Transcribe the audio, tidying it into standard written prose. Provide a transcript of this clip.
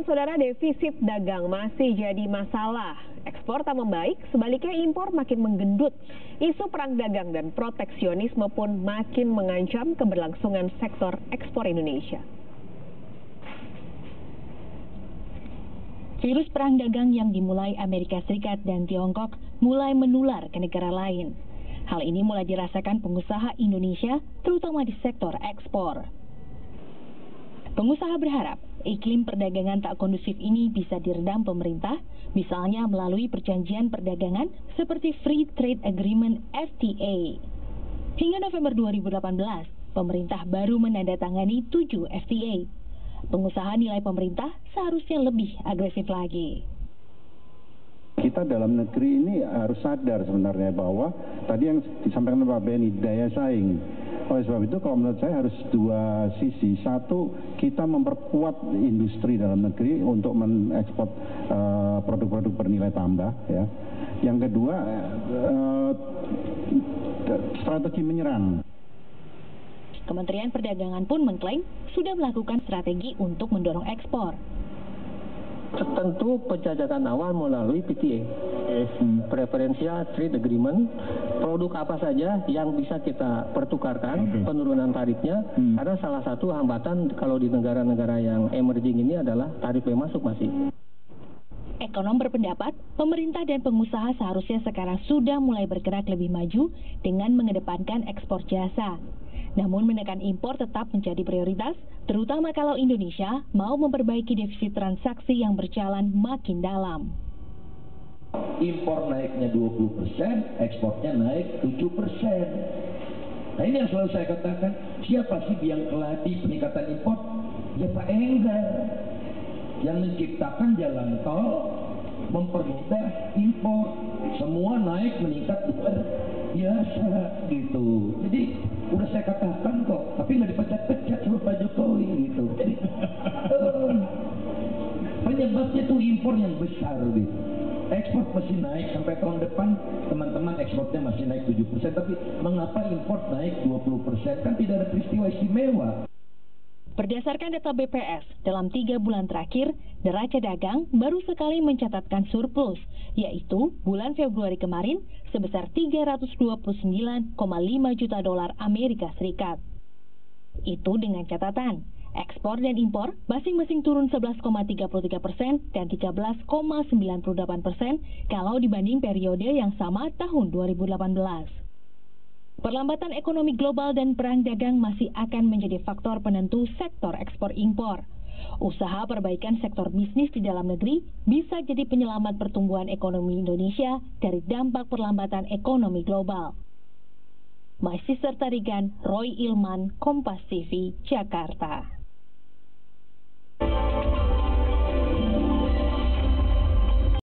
Saudara, defisit dagang masih jadi masalah. Ekspor tak membaik, sebaliknya impor makin menggendut. Isu perang dagang dan proteksionisme pun makin mengancam keberlangsungan sektor ekspor Indonesia. Virus perang dagang yang dimulai Amerika Serikat dan Tiongkok mulai menular ke negara lain. Hal ini mulai dirasakan pengusaha Indonesia, terutama di sektor ekspor. Pengusaha berharap iklim perdagangan tak kondusif ini bisa diredam pemerintah, misalnya melalui perjanjian perdagangan seperti Free Trade Agreement (FTA). Hingga November 2018, pemerintah baru menandatangani 7 FTA. Pengusaha nilai pemerintah seharusnya lebih agresif lagi. Kita dalam negeri ini harus sadar sebenarnya bahwa tadi yang disampaikan Pak Benny, daya saing. Oleh sebab itu kalau menurut saya harus dua sisi. Satu, kita memperkuat industri dalam negeri untuk mengekspor produk-produk bernilai tambah. Ya. Yang kedua, strategi menyerang. Kementerian Perdagangan pun mengklaim sudah melakukan strategi untuk mendorong ekspor. Tentu penjajakan awal melalui PTA, Preferential Trade Agreement, produk apa saja yang bisa kita pertukarkan, penurunan tarifnya, karena salah satu hambatan kalau di negara-negara yang emerging ini adalah tarif bea masuk masih. Ekonom berpendapat, pemerintah dan pengusaha seharusnya sekarang sudah mulai bergerak lebih maju dengan mengedepankan ekspor jasa. Namun menekan impor tetap menjadi prioritas, terutama kalau Indonesia mau memperbaiki defisit transaksi yang berjalan makin dalam. Impor naiknya 20%, ekspornya naik 7%. Nah ini yang selalu saya katakan, siapa sih yang keladi peningkatan impor? Ya Pak Enggar, yang menciptakan jalan tol, mempermudah impor, semua naik meningkat luar biasa gitu. Jadi udah saya katakan kok, tapi nggak dipecat-pecat sama Pak Jokowi gitu. Jadi penyebabnya tuh impor yang besar gitu. Ekspor masih naik sampai tahun depan, teman-teman ekspornya masih naik 7%, tapi mengapa impor naik 20%? Kan tidak ada peristiwa istimewa. Berdasarkan data BPS, dalam 3 bulan terakhir, neraca dagang baru sekali mencatatkan surplus, yaitu bulan Februari kemarin sebesar 329,5 juta dolar Amerika Serikat. Itu dengan catatan, ekspor dan impor masing-masing turun 11,33% dan 13,98% kalau dibanding periode yang sama tahun 2018. Perlambatan ekonomi global dan perang dagang masih akan menjadi faktor penentu sektor ekspor-impor. Usaha perbaikan sektor bisnis di dalam negeri bisa jadi penyelamat pertumbuhan ekonomi Indonesia dari dampak perlambatan ekonomi global. My Sister Tarigan, Roy Ilman, Kompas TV, Jakarta.